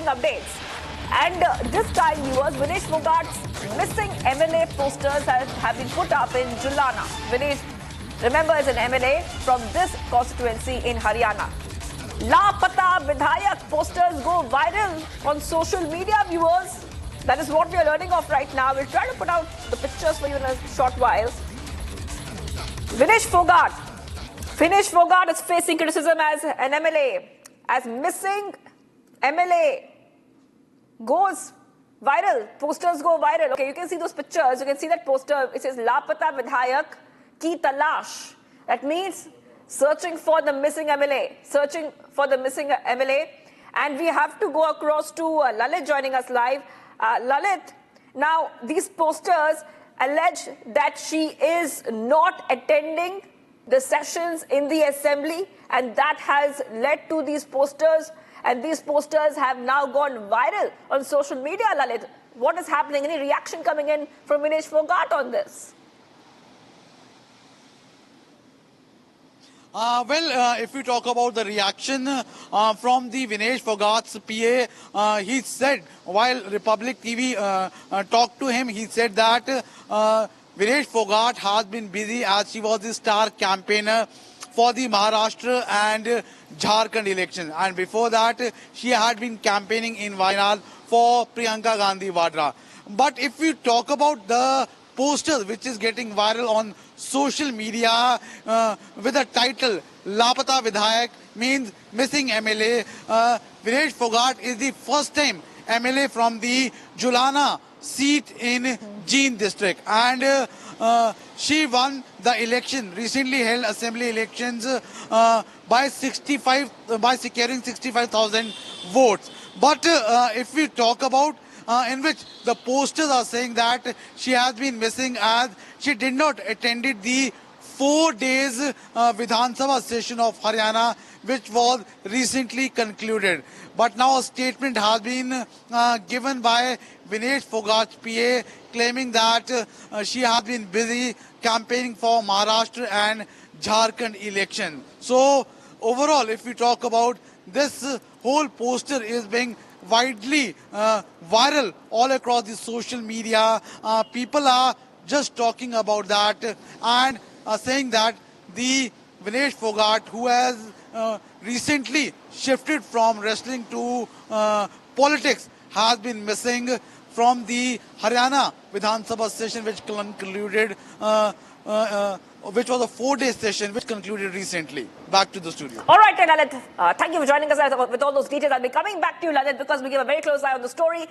breaking updates. And this time, viewers, Vinesh Phogat's missing MLA posters have been put up in Julana. Vinesh, remember, is an MLA from this constituency in Haryana. Lapata Vidhayak posters go viral on social media, viewers. That is what we are learning of right now. We'll try to put out the pictures for you in a short while. Vinesh Phogat is facing criticism as an MLA, as missing MLA goes viral. Posters go viral. Okay, you can see those pictures. You can see that poster. It says Lapata Vidhayak Ki Talash. That means searching for the missing MLA. Searching for the missing MLA. And we have to go across to Lalit joining us live. Lalit, now these posters allege that she is not attending the sessions in the assembly, and that has led to these posters, and these posters have now gone viral on social media. Lalit, what is happening? Any reaction coming in from Vinesh Phogat on this? If we talk about the reaction from the Vinesh Phogat's PA, he said, while Republic TV talked to him, he said that Vinesh Phogat has been busy as she was the star campaigner for the Maharashtra and Jharkhand election. And before that, she had been campaigning in Wayanad for Priyanka Gandhi Vadra. But if we talk about the poster which is getting viral on social media with the title Lapata Vidhayak, means missing MLA, Vinesh Phogat is the first time MLA from the Julana seat in Jeend district, and she won the election, recently held assembly elections by securing 65,000 votes. But if we talk about in which the posters are saying that she has been missing as she did not attended the 4 days Vidhan Sabha session of Haryana, which was recently concluded. But now a statement has been given by Vinesh Phogat's PA, claiming that she has been busy campaigning for Maharashtra and Jharkhand election. So overall, if we talk about this whole poster is being widely viral all across the social media. People are just talking about that and saying that the Vinesh Phogat, who has recently shifted from wrestling to politics, has been missing from the Haryana Vidhan Sabha session, which concluded, which was a 4-day session, which concluded recently. Back to the studio. All right, Lalit. Thank you for joining us with all those details. I'll be coming back to you, Lalit, because we give a very close eye on the story.